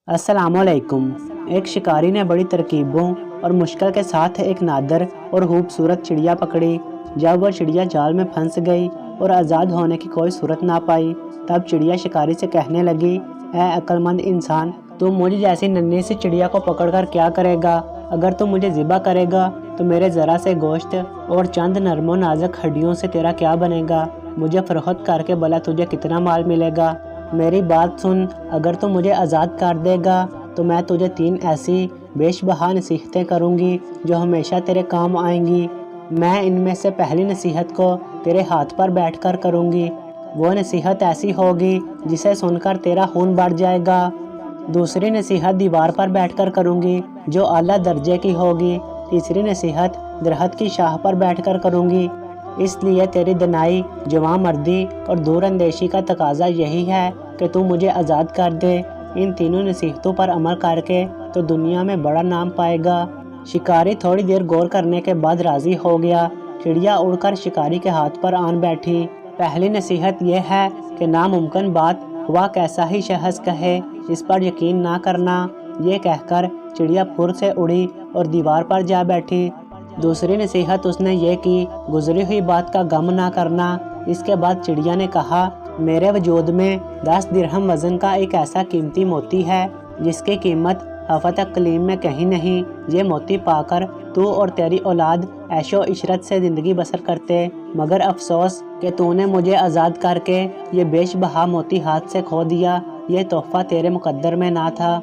अस्सलामुअलैकुम। एक शिकारी ने बड़ी तरकीबों और मुश्किल के साथ एक नादर और खूबसूरत चिड़िया पकड़ी। जब वह चिड़िया जाल में फंस गई और आज़ाद होने की कोई सूरत ना पाई, तब चिड़िया शिकारी से कहने लगी, ऐ अक्लमंद इंसान, तुम मुझ जैसी नन्ही सी चिड़िया को पकड़कर क्या करेगा? अगर तुम मुझे ज़िबा करेगा तो मेरे ज़रा से गोश्त और चंद नरमो नाजुक हड्डियों से तेरा क्या बनेगा? मुझे फरोख्त करके भला तुझे कितना माल मिलेगा? मेरी बात सुन, अगर तू मुझे आज़ाद कर देगा तो मैं तुझे 3 ऐसी बेशबहा नसीहतें करूँगी जो हमेशा तेरे काम आएंगी। मैं इनमें से पहली नसीहत को तेरे हाथ पर बैठकर करूँगी। वो नसीहत ऐसी होगी जिसे सुनकर तेरा खून बढ़ जाएगा। दूसरी नसीहत दीवार पर बैठकर करूँगी जो आला दर्जे की होगी। तीसरी नसीहत दरख्त की शाह पर बैठकर करूँगी। इसलिए तेरी दनाई, जवां मर्दी और दूर अंदेशी का तकाजा यही है कि तू मुझे आज़ाद कर दे। इन तीनों नसीहतों पर अमल करके तो दुनिया में बड़ा नाम पाएगा। शिकारी थोड़ी देर गौर करने के बाद राज़ी हो गया। चिड़िया उड़कर शिकारी के हाथ पर आन बैठी। पहली नसीहत यह है कि नामुमकिन बात वह कैसा ही शख्स कहे, इस पर यकीन ना करना। ये कहकर चिड़िया फुर से उड़ी और दीवार पर जा बैठी। दूसरी नसीहत उसने ये की, गुजरी हुई बात का गम ना करना। इसके बाद चिड़िया ने कहा, मेरे वजूद में 10 दिरहम वज़न का एक ऐसा कीमती मोती है जिसकी कीमत हफ़त अक़लीम में कहीं नहीं। ये मोती पाकर तू और तेरी औलाद ऐशो इशरत से ज़िंदगी बसर करते, मगर अफसोस कि तूने मुझे आज़ाद करके ये बेशबहा मोती हाथ से खो दिया। ये तोहफ़ा तेरे मुक़द्दर में ना था।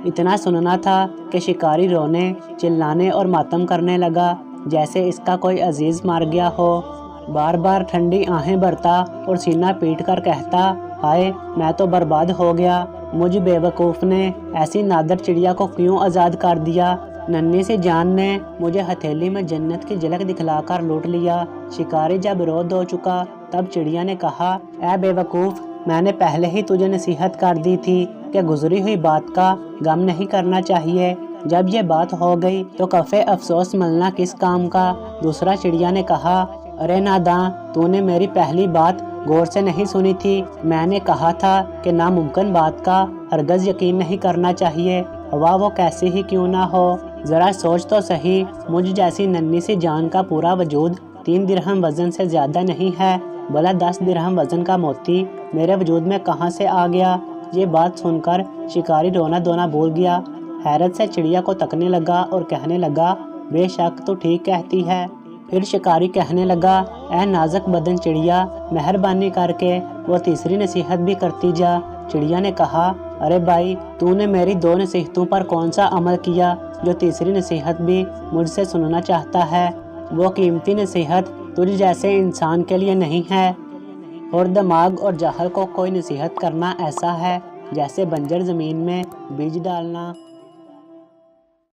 इतना सुनना था कि शिकारी रोने, चिल्लाने और मातम करने लगा जैसे इसका कोई अजीज़ मार गया हो। बार बार ठंडी आहें भरता और सीना पीट कर कहता, हाय मैं तो बर्बाद हो गया। मुझ बेवकूफ़ ने ऐसी नादर चिड़िया को क्यों आज़ाद कर दिया? नन्ही सी जान ने मुझे हथेली में जन्नत की झलक दिखलाकर लूट लिया। शिकारी जब रोद हो चुका तब चिड़िया ने कहा, ऐ बेवकूफ़, मैंने पहले ही तुझे नसीहत कर दी थी कि गुजरी हुई बात का गम नहीं करना चाहिए। जब ये बात हो गई तो कफ़े अफसोस मलना किस काम का? दूसरा चिड़िया ने कहा, अरे नादां, तूने मेरी पहली बात गौर से नहीं सुनी थी। मैंने कहा था कि नामुमकिन बात का हरगज़ यकीन नहीं करना चाहिए, हवा वो कैसी ही क्यों ना हो। ज़रा सोच तो सही, मुझ जैसी नन्ही सी जान का पूरा वजूद 3 दिरहम वज़न से ज़्यादा नहीं है, भला 10 दिरहम वज़न का मोती मेरे वजूद में कहाँ से आ गया? ये बात सुनकर शिकारी रोना धोना भूल गया। हैरत से चिड़िया को तकने लगा और कहने लगा, बेशक तो ठीक कहती है। फिर शिकारी कहने लगा, ऐ नाजुक बदन चिड़िया, मेहरबानी करके वो तीसरी नसीहत भी करती जा। चिड़िया ने कहा, अरे भाई, तूने मेरी 2 नसीहतों पर कौन सा अमल किया जो तीसरी नसीहत भी मुझसे सुनना चाहता है? वो कीमती नसीहत तुझ जैसे इंसान के लिए नहीं है। और दिमाग और जहल को कोई नसीहत करना ऐसा है जैसे बंजर ज़मीन में बीज डालना।